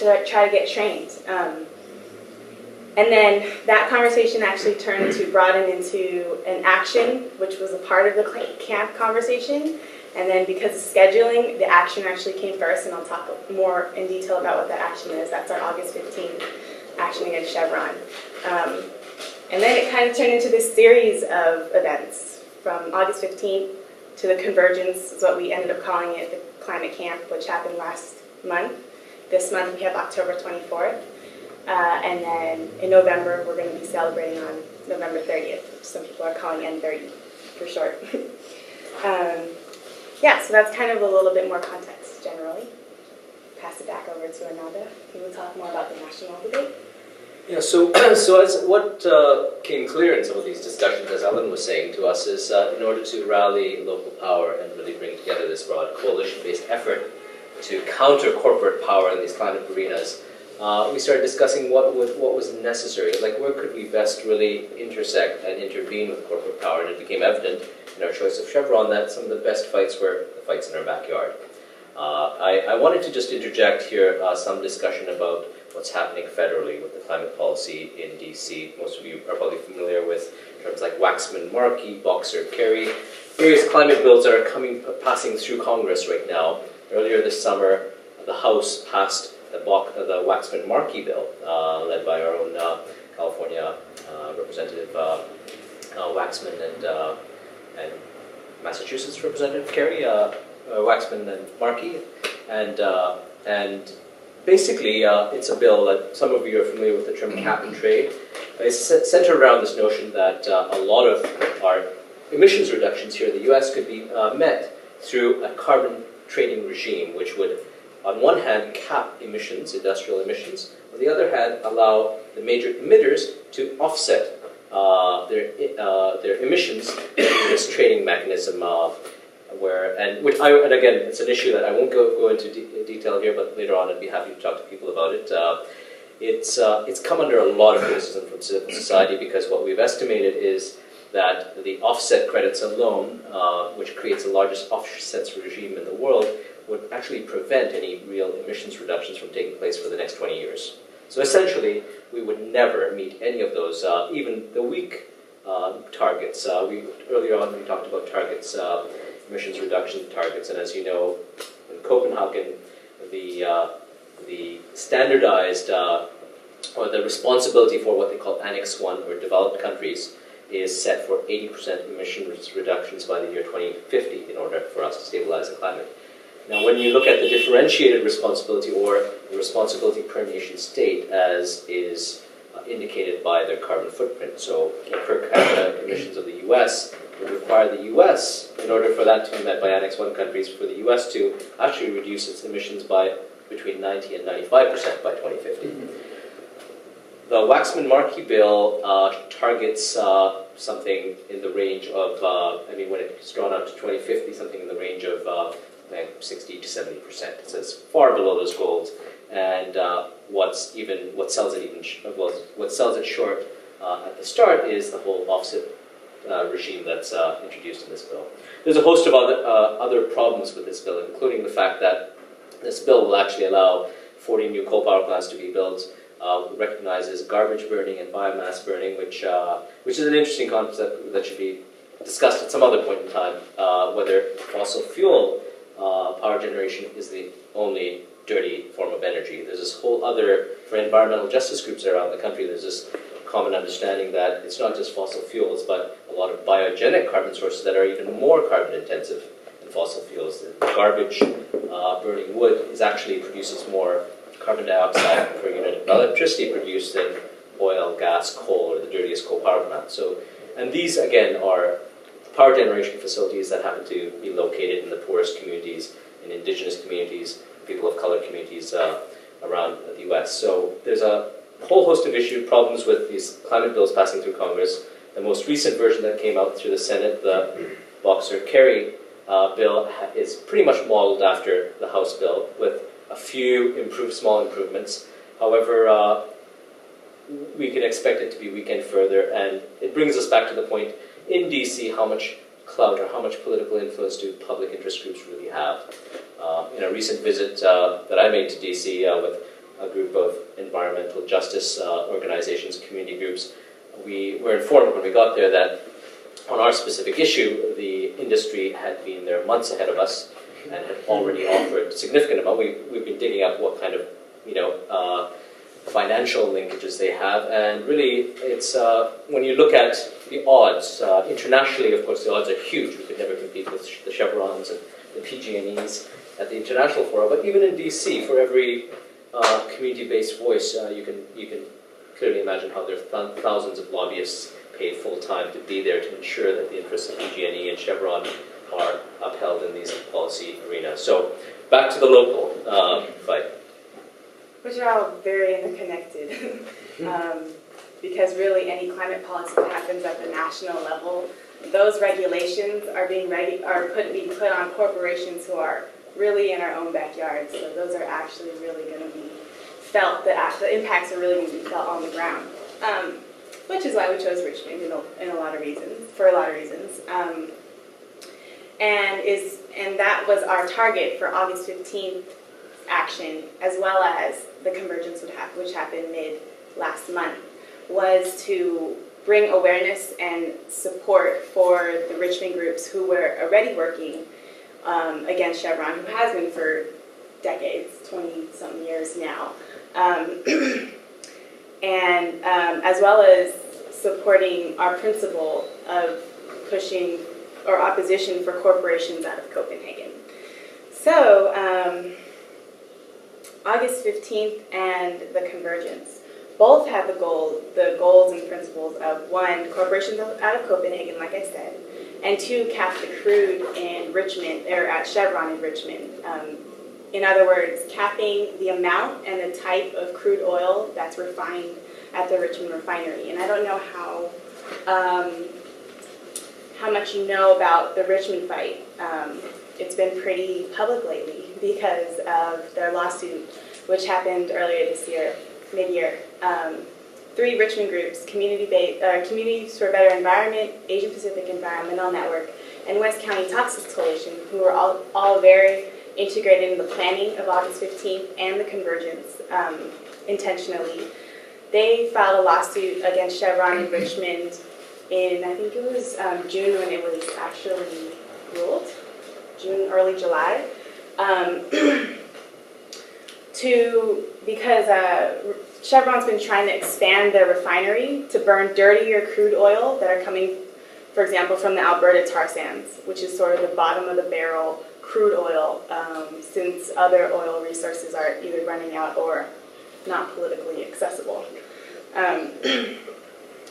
to try to get trained. And then that conversation actually turned to broaden into an action, which was a part of the camp conversation. And then because of scheduling, the action actually came first, and I'll talk more in detail about what that action is. That's our August 15th action against Chevron. And then it kind of turned into this series of events from August 15th to the Convergence, is what we ended up calling it, the climate camp, which happened last month. This month we have October 24th. And then in November, we're going to be celebrating on November 30th. Some people are calling N30 for short. Yeah, so that's kind of a little bit more context generally. Pass it back over to Ananda, who will talk more about the national debate. Yeah, so as what came clear in some of these discussions, as Ellen was saying to us, is in order to rally local power and really bring together this broad coalition-based effort to counter corporate power in these climate arenas, we started discussing what was necessary, like where could we best really intersect and intervene with corporate power, and it became evident in our choice of Chevron that some of the best fights were the fights in our backyard. I wanted to just interject here some discussion about what's happening federally with the climate policy in DC. Most of you are probably familiar with terms like Waxman-Markey, Boxer-Kerry. Various climate bills are passing through Congress right now. Earlier this summer, the House passed the Waxman-Markey bill, led by our own California Representative Waxman and Massachusetts Representative Kerry, Waxman and Markey, and basically it's a bill that some of you are familiar with, the term cap and trade. It's centered around this notion that a lot of our emissions reductions here in the US could be met through a carbon trading regime, which would, on one hand, cap emissions, industrial emissions, on the other hand, allow the major emitters to offset their emissions in this trading mechanism, and again, it's an issue that I won't go into detail here, but later on I'd be happy to talk to people about it. It's come under a lot of criticism from civil society, because what we've estimated is that the offset credits alone, which creates the largest offsets regime in the world, would actually prevent any real emissions reductions from taking place for the next 20 years. So essentially, we would never meet any of those, even the weak targets. Earlier on, we talked about targets, emissions reduction targets, and as you know, in Copenhagen, the standardized, or the responsibility for what they call Annex 1, or developed countries, is set for 80% emissions reductions by the year 2050 in order for us to stabilize the climate. Now, when you look at the differentiated responsibility, or the responsibility per nation state, as is indicated by their carbon footprint, so the per capita emissions of the US would require the US, in order for that to be met by Annex 1 countries, for the US to actually reduce its emissions by between 90 and 95% by 2050. The Waxman-Markey bill targets something in the range of, when it's drawn out to 2050, something in the range of 60 to 70%. It says far below those goals, and what sells it short at the start is the whole offset regime that's introduced in this bill. There's a host of other problems with this bill, including the fact that this bill will actually allow 40 new coal power plants to be built. Recognizes garbage burning and biomass burning, which is an interesting concept that should be discussed at some other point in time, whether fossil fuel power generation is the only dirty form of energy. There's this whole other, for environmental justice groups around the country, there's this common understanding that it's not just fossil fuels, but a lot of biogenic carbon sources that are even more carbon intensive than fossil fuels. The garbage burning wood actually produces more carbon dioxide per unit of electricity produced than oil, gas, coal, or the dirtiest coal power plant. And these, again, are power generation facilities that happen to be located in the poorest communities, in indigenous communities, people of color communities around the US. So there's a whole host of problems with these climate bills passing through Congress. The most recent version that came out through the Senate, the Boxer-Kerry bill, is pretty much modeled after the House bill, with a few small improvements. However, we can expect it to be weakened further, and it brings us back to the point in DC, how much clout or how much political influence do public interest groups really have? In a recent visit that I made to DC with a group of environmental justice organizations, community groups. We were informed when we got there that on our specific issue, the industry had been there months ahead of us and had already offered a significant amount. We've been digging up what kind of, financial linkages they have, and really, it's when you look at the odds internationally. Of course, the odds are huge. We could never compete with the Chevrons and the PG&Es at the international forum. But even in DC, for every community-based voice, you can clearly imagine how there are thousands of lobbyists paid full time to be there to ensure that the interests of PG&E and Chevron are upheld in these policy arenas. So back to the local fight. Which are all very interconnected, because really any climate policy that happens at the national level, those regulations are being put on corporations who are really in our own backyard. So those are actually really going to be felt. The impacts are really going to be felt on the ground, which is why we chose Richmond for a lot of reasons. And that was our target for August 15th action, as well as the convergence which happened last month, was to bring awareness and support for the Richmond groups who were already working against Chevron, who has been for decades, 20-something years now, and as well as supporting our principle of pushing or opposition for corporations out of Copenhagen. So August 15th and the convergence both had the goals and principles of, one, corporations out of Copenhagen, like I said, and two, cap the crude in Richmond, or at Chevron in Richmond. In other words, capping the amount and the type of crude oil that's refined at the Richmond refinery. And I don't know how much you know about the Richmond fight. It's been pretty public lately because of their lawsuit, which happened earlier this year, mid-year. 3 Richmond groups, Communities for a Better Environment, Asian Pacific Environmental Network, and West County Toxics Coalition, who were all very integrated in the planning of August 15th and the convergence intentionally. They filed a lawsuit against Chevron in Richmond in, I think it was June when it was actually ruled, June, early July, because Chevron's been trying to expand their refinery to burn dirtier crude oil that are coming, for example, from the Alberta tar sands, which is sort of the bottom of the barrel crude oil, since other oil resources are either running out or not politically accessible.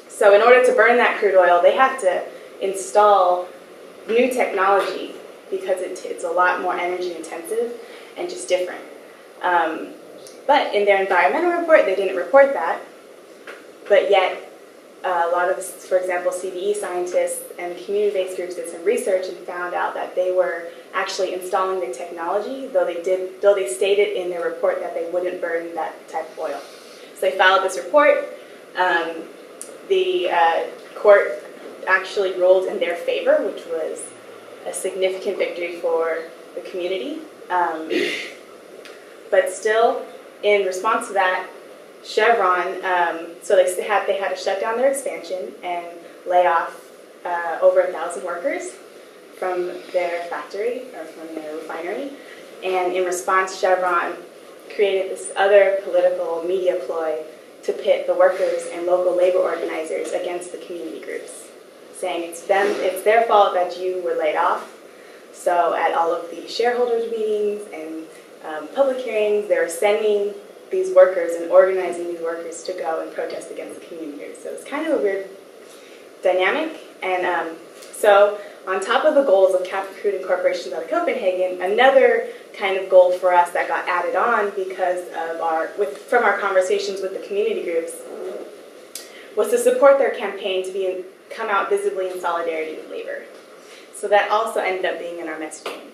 So in order to burn that crude oil, they have to install new technology because it's a lot more energy intensive and just different. But in their environmental report, they didn't report that. But yet, a lot of, for example, CVE scientists and community-based groups did some research and found out that they were actually installing the technology, though they stated in their report that they wouldn't burn that type of oil. So they filed this report. The court actually ruled in their favor, which was a significant victory for the community. But still, in response to that, Chevron, so they had to shut down their expansion and lay off over 1,000 workers from their factory or from their refinery. And in response, Chevron created this other political media ploy to pit the workers and local labor organizers against the community groups, saying it's their fault that you were laid off. So at all of the shareholders meetings and public hearings, they were sending these workers and organizing these workers to go and protest against the community groups. So it's kind of a weird dynamic. And so on top of the goals of cap crude and corporations out of Copenhagen, another kind of goal for us that got added on because of from our conversations with the community groups was to support their campaign to come out visibly in solidarity with labor. So that also ended up being in our messaging.